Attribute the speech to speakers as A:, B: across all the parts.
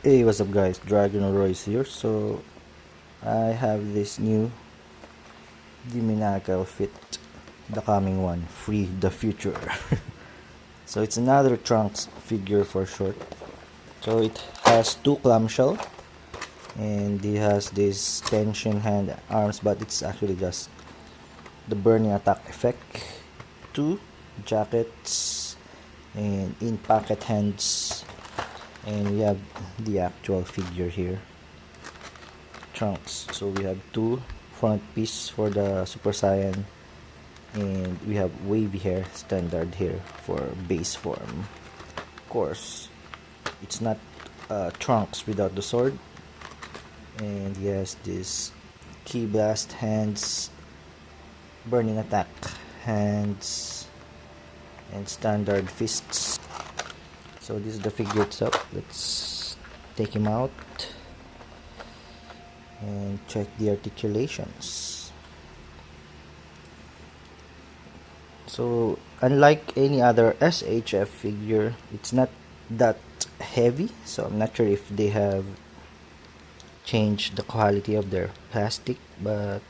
A: Hey, what's up guys, Dragon Royce here. So I have this new Demoniacal fit, the coming one, Free the Future. So it's another Trunks figure for short. So it has two clamshell and it has this tension hand arms, but it's actually just the burning attack effect. Two jackets and in pocket hands, and we have the actual figure here, Trunks. So we have two front piece for the Super Saiyan, and we have wavy hair standard here for base form. Of course, it's not Trunks without the sword, and he has this key blast hands, burning attack hands, and standard fists. So this is the figure itself. Let's take him out and check the articulations. So unlike any other SHF figure, it's not that heavy, so I'm not sure if they have changed the quality of their plastic, but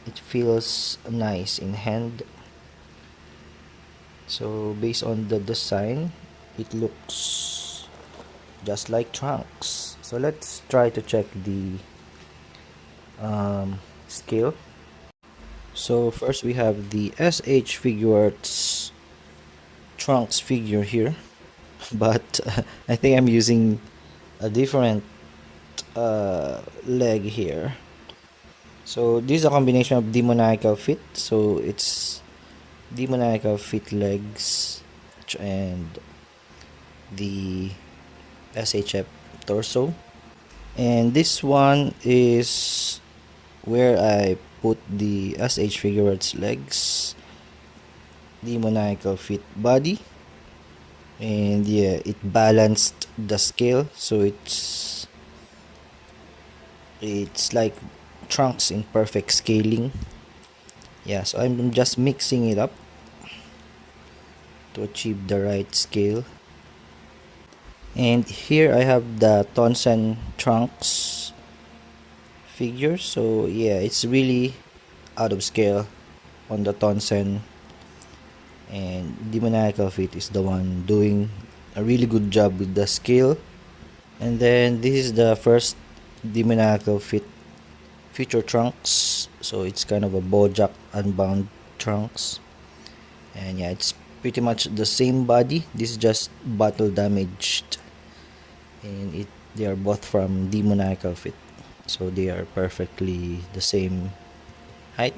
A: it feels nice in hand. So based on the design, it looks just like Trunks. So let's try to check the scale. So first we have the SH Figuarts Trunks figure here, but I think I'm using a different leg here. So this is a combination of Demoniacal fit, so it's Demoniacal fit legs and the SHF torso, and this one is where I put the SH Figuarts legs, Demoniacal fit body, and yeah, it balanced the scale, so it's like Trunks in perfect scaling. Yeah, so I'm just mixing it up to achieve the right scale. And here I have the Tonsen Trunks figure, so yeah, it's really out of scale on the Tonsen, and Demoniacal fit is the one doing a really good job with the scale. And then this is the first Demoniacal fit future Trunks, so it's kind of a Bojack Unbound Trunks, and yeah, it's pretty much the same body. This is just battle damaged, and they are both from Demoniacal fit, so they are perfectly the same height.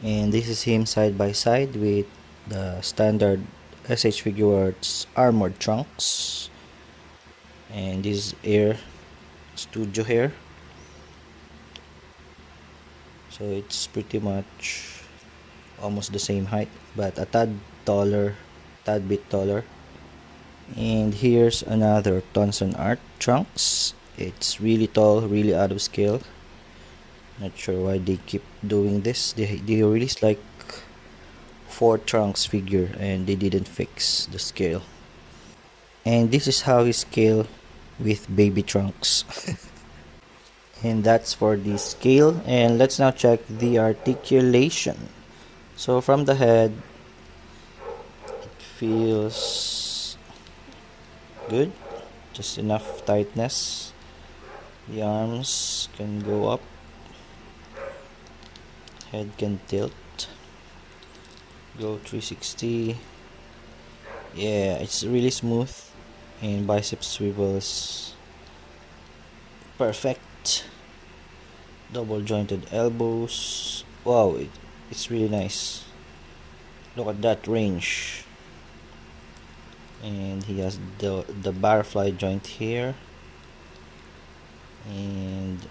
A: And this is him side by side with the standard SH Figuarts armored Trunks, and this is Air Studio hair, so it's pretty much almost the same height, but a tad bit taller. And here's another Tonson Art Trunks. It's really tall, really out of scale. Not sure why they keep doing this. They released like 4 Trunks figure and they didn't fix the scale. And this is how he scale with baby Trunks. And that's for the scale. And let's now check the articulation. So from the head, it feels good, just enough tightness. The arms can go up, head can tilt, go 360. Yeah, it's really smooth, and bicep swivels perfect. Double jointed elbows. Wow, it's really nice. Look at that range. And he has the barfly joint here, and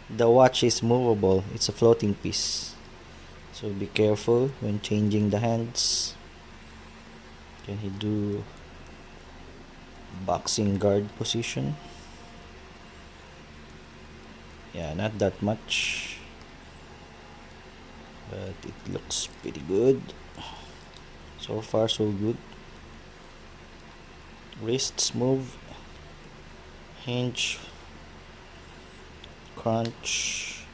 A: the watch is movable. It's a floating piece, so be careful when changing the hands. Can he do boxing guard position? Yeah, not that much, but it looks pretty good. So far so good. wrists move, hinge, crunch.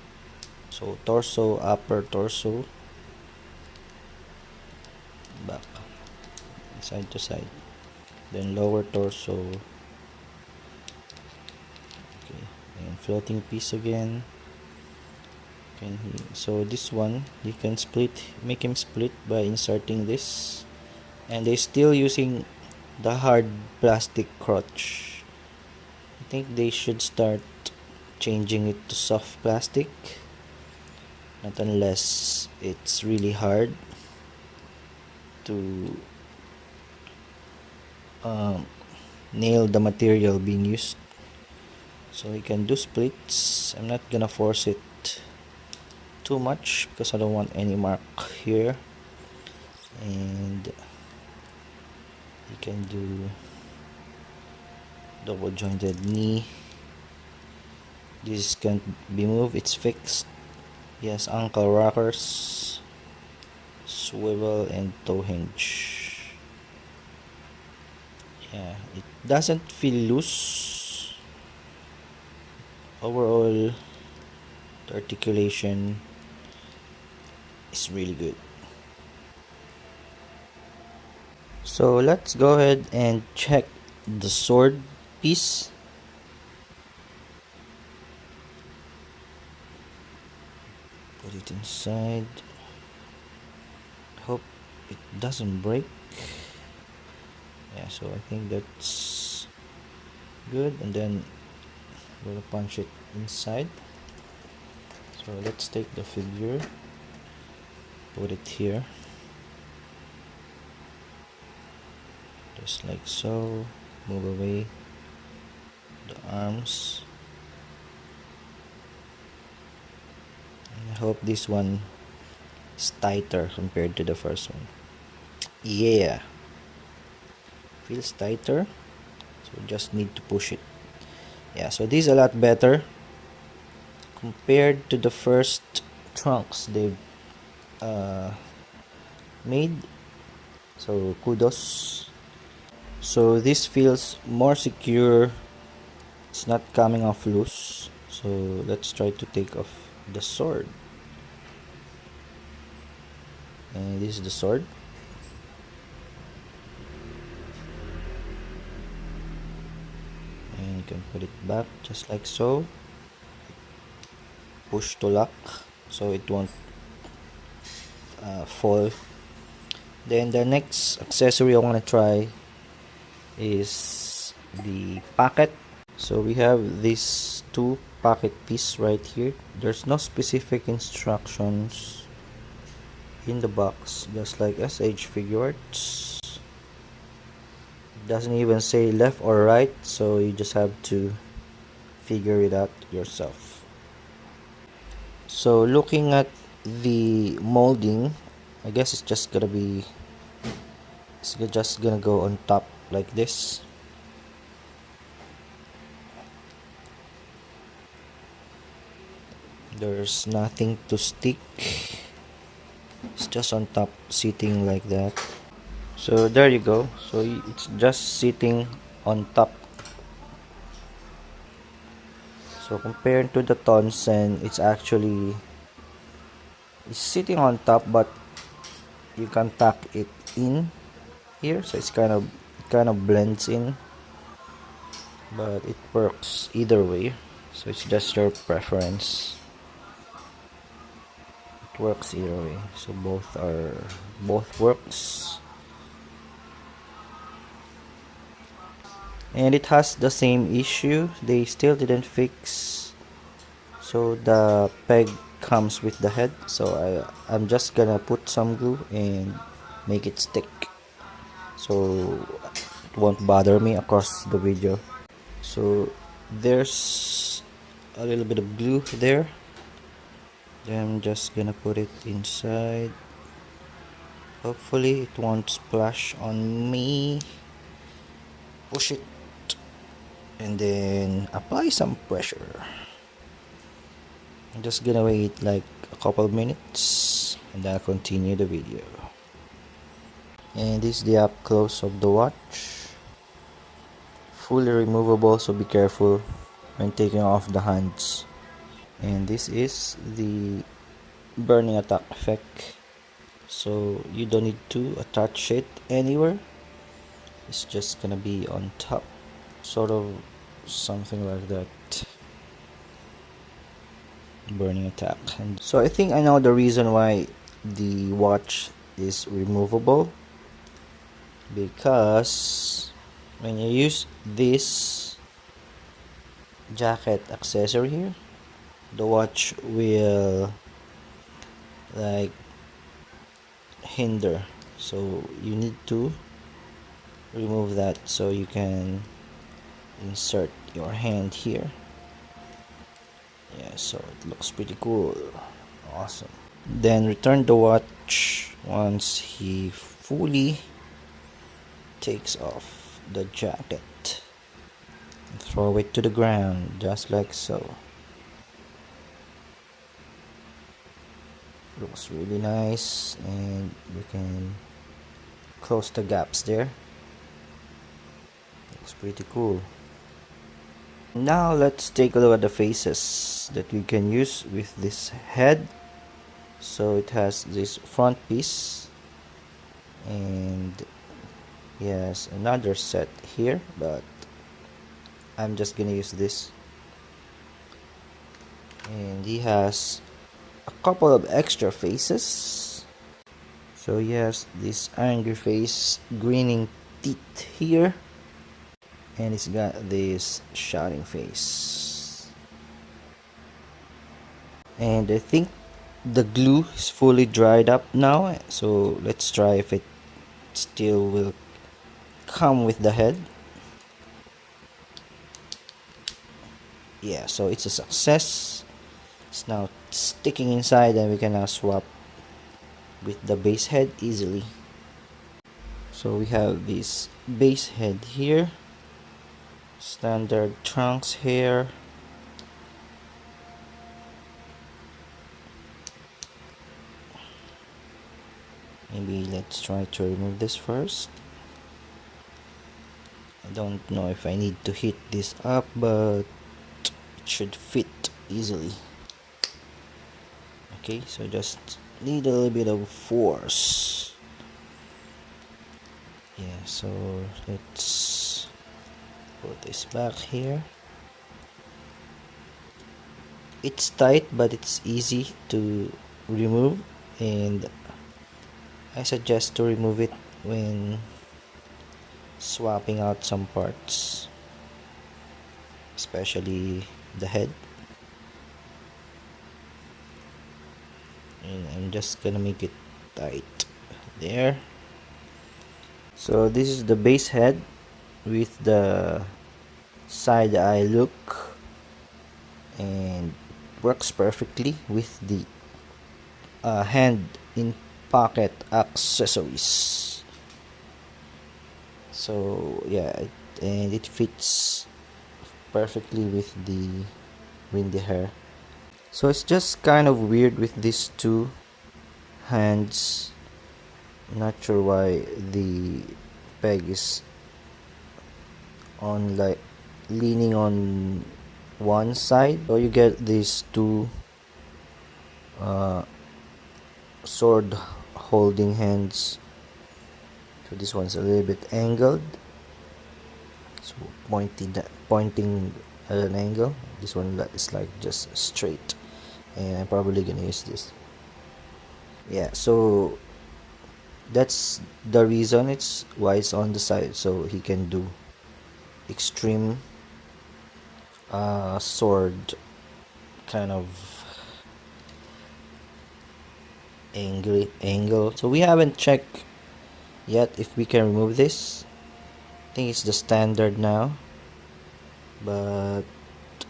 A: So torso, upper torso, back, side to side. Then lower torso. Okay, and floating piece again. So this one you can make him split by inserting this, and they're still using the hard plastic crotch. I think they should start changing it to soft plastic, not unless it's really hard to nail the material being used. So you can do splits. I'm not gonna force it too much because I don't want any mark here, and you can do double jointed knee. This can't be moved, it's fixed. Yes, ankle rockers, swivel, and toe hinge. Yeah, it doesn't feel loose. Overall, the articulation is really good. So let's go ahead and check the sword piece. Put it inside. Hope it doesn't break. Yeah, so I think that's good, and then we'll punch it inside. So let's take the figure, put it here, just like so. Move away the arms, and I hope this one is tighter compared to the first one. Yeah, feels tighter, so just need to push it. Yeah, so this is a lot better compared to the first trunks they've made, so kudos. So this feels more secure, it's not coming off loose. So let's try to take off the sword, and this is the sword. And you can put it back just like so, push to lock so it won't fall. Then the next accessory I want to try is the pocket. So we have these two pocket piece right here. There's no specific instructions in the box, just like SH Figuarts. It doesn't even say left or right, so you just have to figure it out yourself. So looking at the molding, I guess it's just gonna go on top like this. There's nothing to stick, it's just on top, sitting like that. So there you go. So it's just sitting on top. So compared to the Tonsen, it's sitting on top, but you can tuck it in here, so it kind of blends in, but it works either way, so it's just your preference. It works either way, so both works. And it has the same issue, they still didn't fix. So the peg comes with the head, so I'm just gonna put some glue and make it stick, so it won't bother me across the video. So there's a little bit of glue there, then I'm just gonna put it inside. Hopefully it won't splash on me. Push it and then apply some pressure. I'm just gonna wait like a couple minutes and then I'll continue the video. And this is the up close of the watch. fully removable, so be careful when taking off the hands. And this is the burning attack effect, so you don't need to attach it anywhere. It's just gonna be on top, sort of something like that. Burning attack. And so I think I know the reason why the watch is removable, because when you use this jacket accessory here, the watch will like hinder, so you need to remove that so you can insert your hand here. Yeah, so it looks pretty cool. Awesome. Then return the watch once he fully takes off the jacket, and throw it to the ground just like so. Looks really nice, and you can close the gaps there. Looks pretty cool. Now let's take a look at the faces that we can use with this head. So it has this front piece, and yes, another set here, but I'm just gonna use this. And he has a couple of extra faces. So yes, this angry face, grinning teeth here, and it's got this shouting face. And I think the glue is fully dried up now, so let's try if it still will come with the head. Yeah, so it's a success. It's now sticking inside, and we can now swap with the base head easily. So we have this base head here, standard trunks hair, maybe let's try to remove this first. I don't know if I need to hit this up, but it should fit easily. Okay, so just need a little bit of force. Yeah, so let's put this back here. It's tight, but it's easy to remove, and I suggest to remove it when swapping out some parts, especially the head. And I'm just gonna make it tight there. So this is the base head with the side eye look, and works perfectly with the hand in pocket accessories. So yeah, and it fits perfectly with the windy hair. So it's just kind of weird with these two hands. Not sure why the peg is on, like, leaning on one side. So you get these two sword holding hands. So this one's a little bit angled, so pointing at an angle. This one is like just straight, and I'm probably gonna use this. Yeah, so that's the reason it's why it's on the side, so he can do extreme sword kind of angle. So we haven't checked yet if we can remove this. I think it's the standard now, but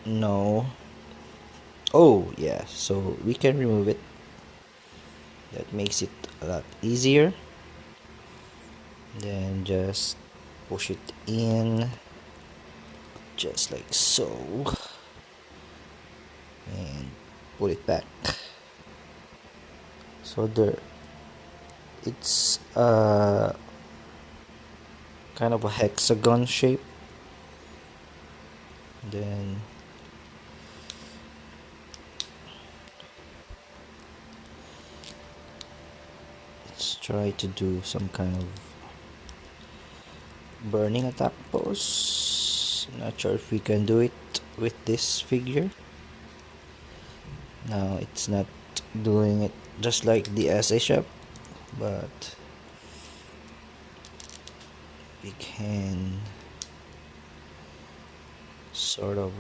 A: no. Oh yeah, so we can remove it. That makes it a lot easier. Then just push it in just like so, and pull it back. So there, it's kind of a hexagon shape, Then let's try to do some kind of burning attack pose. Not sure if we can do it with this figure. Now it's not doing it just like the SA shop, but we can sort of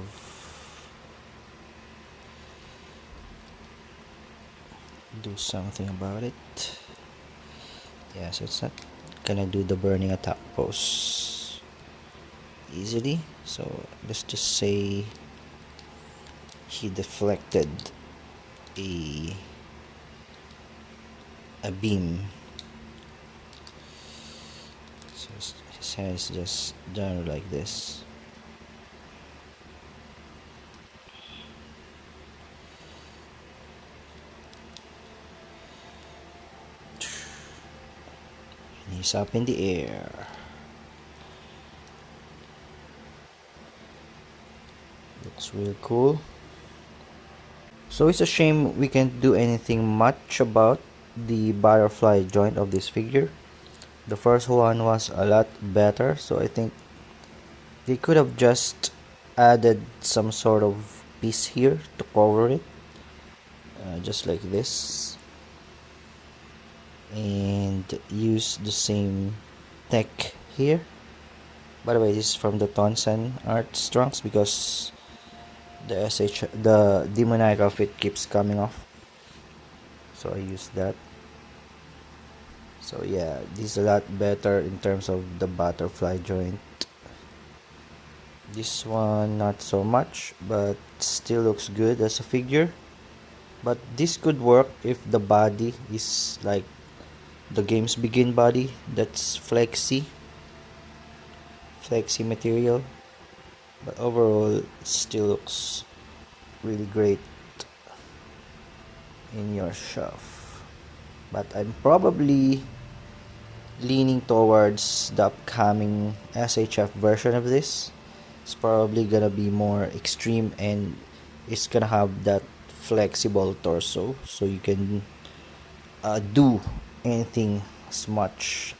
A: do something about it. Yeah, so it's not gonna do the burning attack pose easily. So let's just say he deflected a beam. So his hand is just done like this. And he's up in the air. Looks real cool. So it's a shame we can't do anything much about the butterfly joint of this figure. The first one was a lot better, so I think they could have just added some sort of piece here to cover it, just like this, and use the same tech here. By the way, this is from the Tonsan art trunks because the Demoniacal fit keeps coming off, so I use that. So yeah, this is a lot better in terms of the butterfly joint. This one not so much, but still looks good as a figure. But this could work if the body is like the game's begin body, that's flexy material. But overall it still looks really great in your shelf. But I'm probably leaning towards the upcoming SHF version of this. It's probably gonna be more extreme and it's gonna have that flexible torso, so you can do anything as much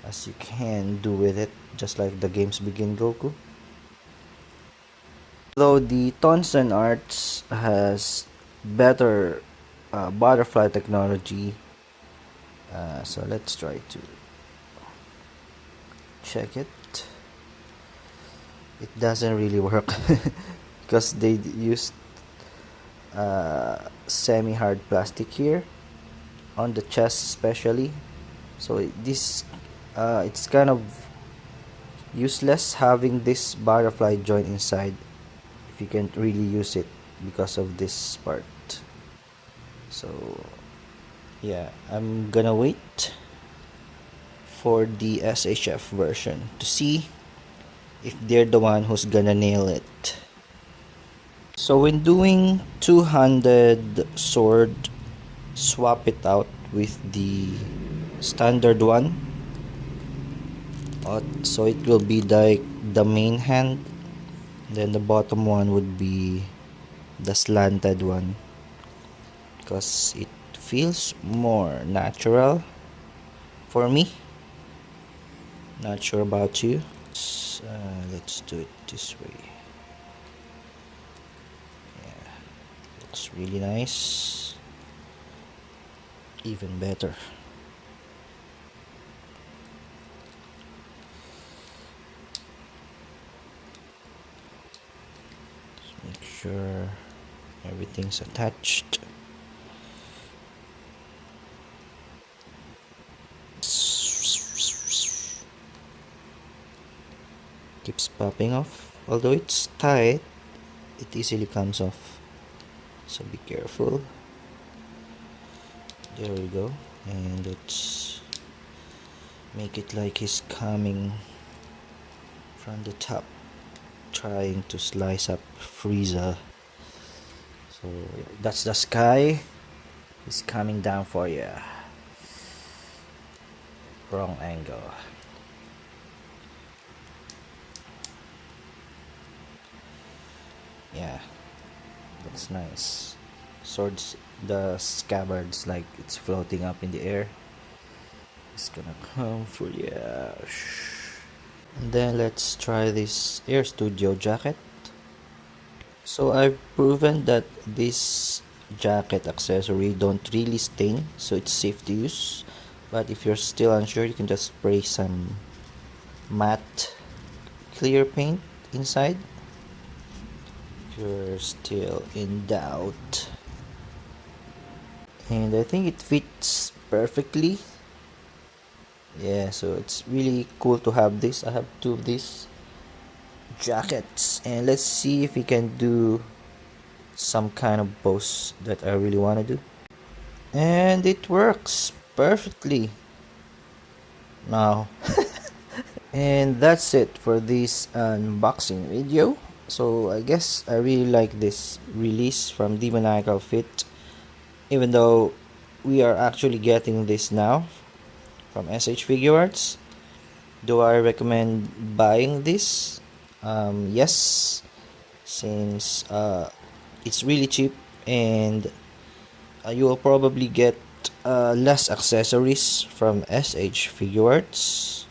A: as you can do with it, just like the games begin Goku. Though the Tonsen Arts has better butterfly technology, so let's try to check it. It doesn't really work because they used semi-hard plastic here on the chest especially, so this it's kind of useless having this butterfly joint inside if you can't really use it because of this part. So yeah, I'm gonna wait for the SHF version to see if they're the one who's gonna nail it. So when doing two-handed sword, swap it out with the standard one, so it will be like the main hand, then the bottom one would be the slanted one, because it feels more natural for me. Not sure about you. Let's do it this way. Yeah, looks really nice, even better. Just make sure everything's attached. Keeps popping off, although it's tight, it easily comes off, so be careful. There we go, and let's make it like he's coming from the top, trying to slice up Frieza. So that's the sky. It's coming down for you. Wrong angle. Yeah, that's nice. Swords, the scabbards like it's floating up in the air. It's gonna come for yeah. And then let's try this Air Studio jacket. So I've proven that this jacket accessory don't really stain, so it's safe to use. But if you're still unsure, you can just spray some matte clear paint inside. If you're still in doubt. And I think it fits perfectly. Yeah, so it's really cool to have this. I have two of these jackets, and let's see if we can do some kind of pose that I really want to do. And it works perfectly now. And that's it for this unboxing video. So I guess I really like this release from Demoniacal Fit, even though we are actually getting this now from Figuarts. Do I recommend buying this? Yes, since it's really cheap, and you will probably get less accessories from Figuarts.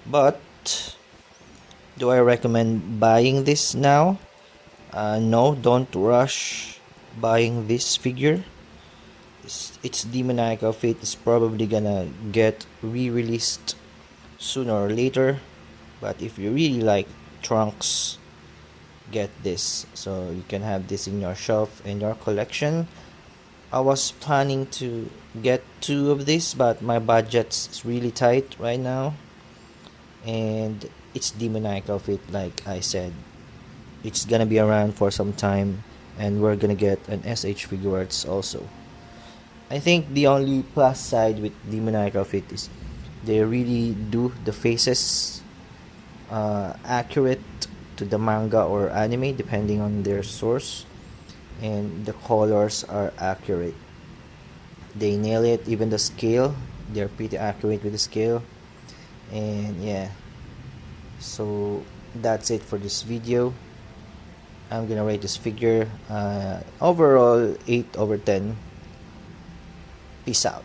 A: But do I recommend buying this now? No, don't rush buying this figure. It's Demoniacal Fate is probably gonna get re-released sooner or later. But if you really like trunks, get this, so you can have this in your shelf in your collection. I was planning to get two of this, but my budget's really tight right now, and it's Demoniacal Fit. Like I said, it's gonna be around for some time, and we're gonna get an Figuarts also. I think the only plus side with Demoniacal Fit is they really do the faces accurate to the manga or anime depending on their source, and the colors are accurate. They nail it. Even the scale, they're pretty accurate with the scale. And yeah, so that's it for this video. I'm gonna rate this figure overall 8/10. Peace out.